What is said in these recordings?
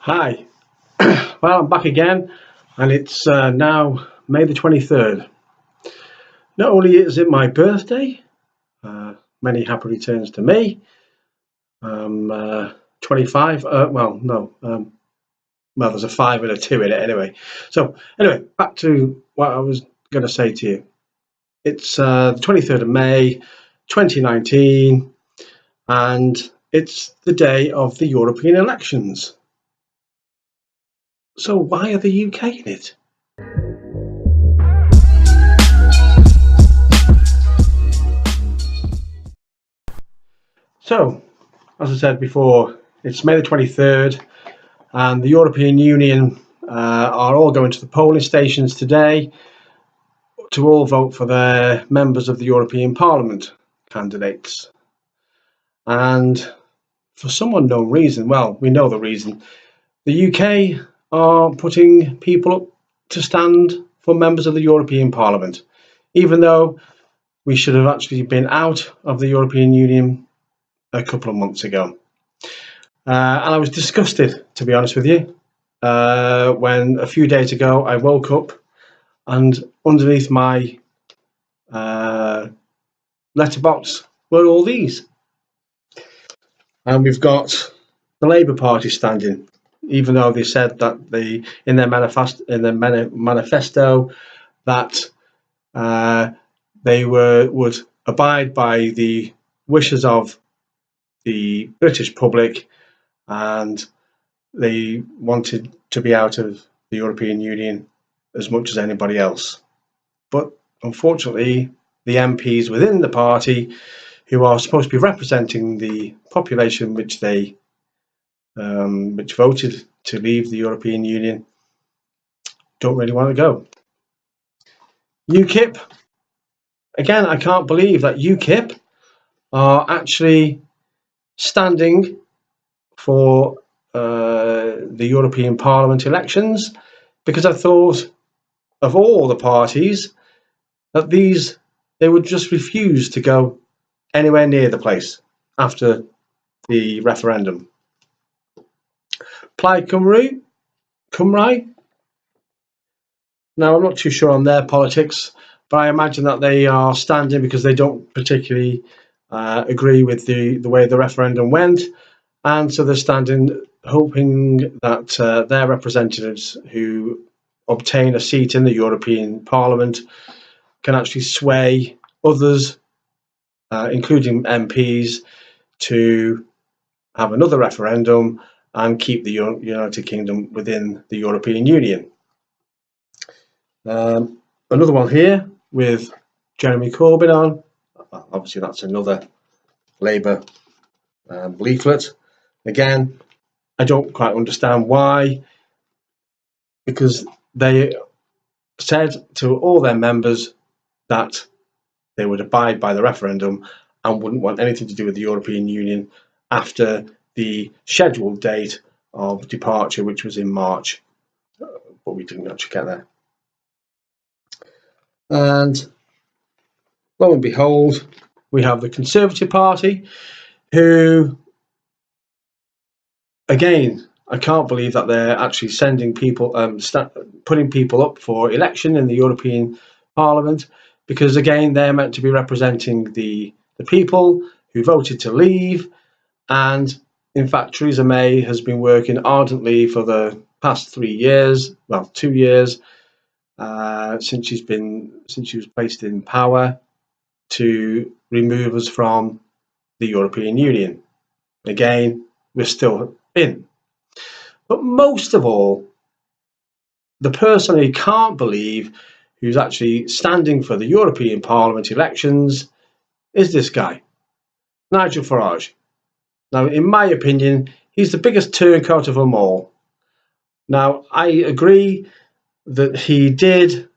Hi, well, I'm back again, and it's now May the 23rd. Not only is it my birthday, many happy returns to me. 25. Well, there's a 5 and a 2 in it anyway. So, anyway, back to what I was going to say to you. It's the 23rd of May, 2019, and it's the day of the European elections. So, why are the UK in it? So, as I said before, it's May the 23rd, and the European Union are all going to the polling stations today to all vote for their members of the European Parliament candidates. And for some unknown reason, well, we know the reason, the UK are putting people up to stand for members of the European Parliament, even though we should have actually been out of the European Union a couple of months ago. And I was disgusted, to be honest with you, when a few days ago I woke up and underneath my letterbox were all these. And we've got the Labour Party standing, even though they said that in their manifesto that they would abide by the wishes of the British public, and they wanted to be out of the European Union as much as anybody else. But unfortunately, the MPs within the party, who are supposed to be representing the population which voted to leave the European Union, don't really want to go. UKIP, again, I can't believe that UKIP are actually standing for the European Parliament elections, because I thought of all the parties that they would just refuse to go anywhere near the place after the referendum. Plaid Cymru, now I'm not too sure on their politics, but I imagine that they are standing because they don't particularly agree with the way the referendum went, and so they're standing hoping that their representatives who obtain a seat in the European Parliament can actually sway others, including MPs, to have another referendum and keep the United Kingdom within the European Union. Another one here with Jeremy Corbyn on. Obviously, that's another Labour leaflet. Again, I don't quite understand why, because they said to all their members that they would abide by the referendum and wouldn't want anything to do with the European Union after the scheduled date of departure, which was in March, but we didn't actually get there. And lo and behold, we have the Conservative Party, who, again, I can't believe that they're actually sending people, putting people up for election in the European Parliament, because again, they're meant to be representing the people who voted to leave. And in fact, Theresa May has been working ardently for the past 3 years, well, 2 years, since she was placed in power, to remove us from the European Union. Again, we're still in. But most of all, the person I can't believe who's actually standing for the European Parliament elections is this guy, Nigel Farage. Now, in my opinion, he's the biggest turncoat of them all. Now, I agree that he did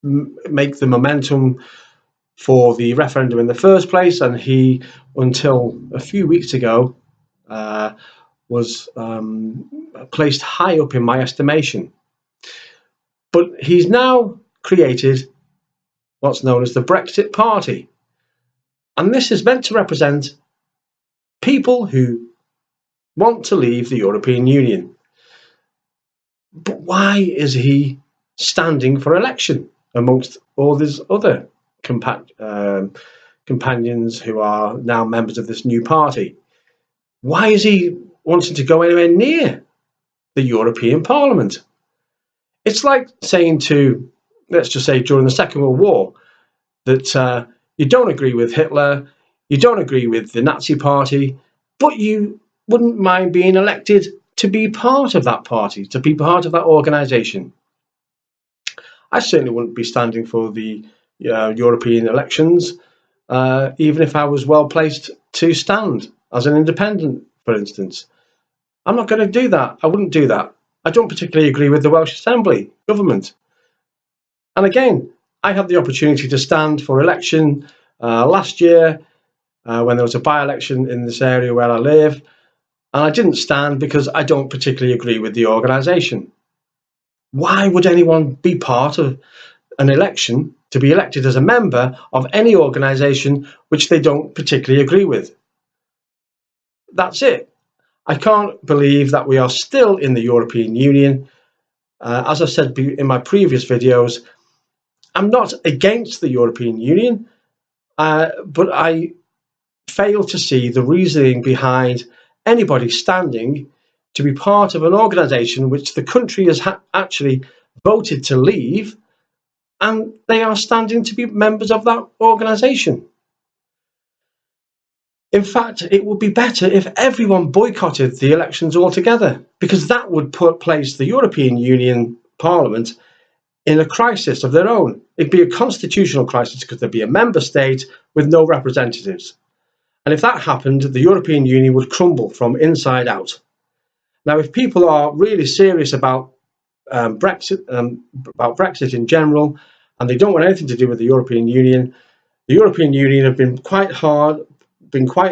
make the momentum for the referendum in the first place, and he, until a few weeks ago, was placed high up in my estimation. But he's now created what's known as the Brexit Party. And this is meant to represent people who want to leave the European Union. But why is he standing for election amongst all these other companions who are now members of this new party? Why is he wanting to go anywhere near the European Parliament? It's like saying to, let's just say during the Second World War, that you don't agree with Hitler, you don't agree with the Nazi Party, but you wouldn't mind being elected to be part of that party, to be part of that organisation. I certainly wouldn't be standing for the European elections, even if I was well placed to stand as an independent, for instance. I'm not going to do that. I wouldn't do that. I don't particularly agree with the Welsh Assembly government. And again, I had the opportunity to stand for election last year when there was a by-election in this area where I live, and I didn't stand because I don't particularly agree with the organisation. Why would anyone be part of an election to be elected as a member of any organisation which they don't particularly agree with? That's it. I can't believe that we are still in the European Union. As I said in my previous videos, I'm not against the European Union, but I fail to see the reasoning behind anybody standing to be part of an organisation which the country has actually voted to leave, and they are standing to be members of that organisation. In fact, it would be better if everyone boycotted the elections altogether, because that would place the European Union Parliament in a crisis of their own. It'd be a constitutional crisis because there'd be a member state with no representatives. And if that happened, the European Union would crumble from inside out. Now, if people are really serious about Brexit in general, and they don't want anything to do with the European Union have been quite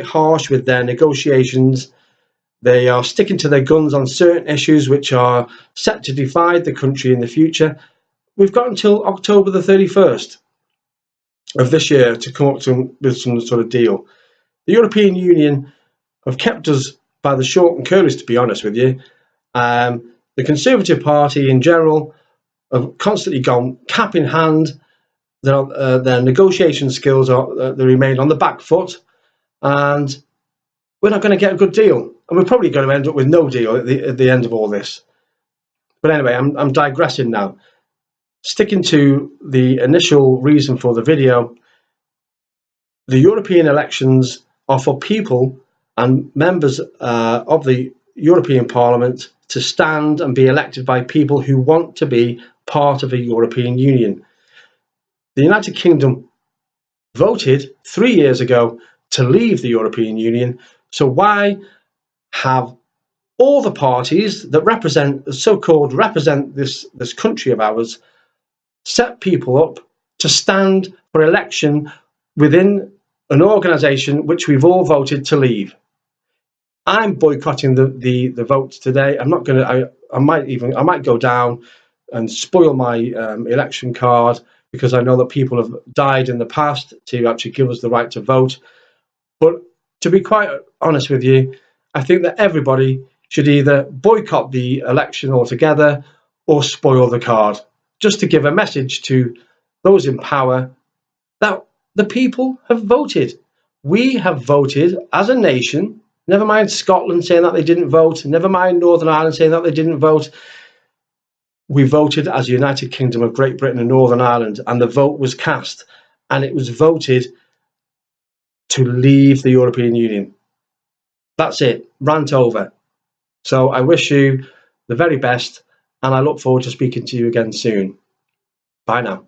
harsh with their negotiations. They are sticking to their guns on certain issues which are set to divide the country in the future. We've got until October the 31st of this year to come up with some sort of deal. The European Union have kept us by the short and curlies, to be honest with you. The Conservative Party in general have constantly gone cap in hand. Their negotiation skills they remain on the back foot, and we're not going to get a good deal. And we're probably going to end up with no deal at the end of all this. But anyway, I'm digressing now. Sticking to the initial reason for the video, the European elections are for people and members of the European Parliament to stand and be elected by people who want to be part of the European Union. The United Kingdom voted 3 years ago to leave the European Union, so why have all the parties that represent this country of ours set people up to stand for election within an organisation which we've all voted to leave? I'm boycotting the vote today. I'm not going to. I might go down and spoil my election card, because I know that people have died in the past to actually give us the right to vote. But to be quite honest with you, I think that everybody should either boycott the election altogether or spoil the card, just to give a message to those in power that the people have voted. We have voted as a nation. Never mind Scotland saying that they didn't vote. Never mind Northern Ireland saying that they didn't vote. We voted as the United Kingdom of Great Britain and Northern Ireland, and the vote was cast, and it was voted to leave the European Union. That's it. Rant over. So I wish you the very best, and I look forward to speaking to you again soon. Bye now.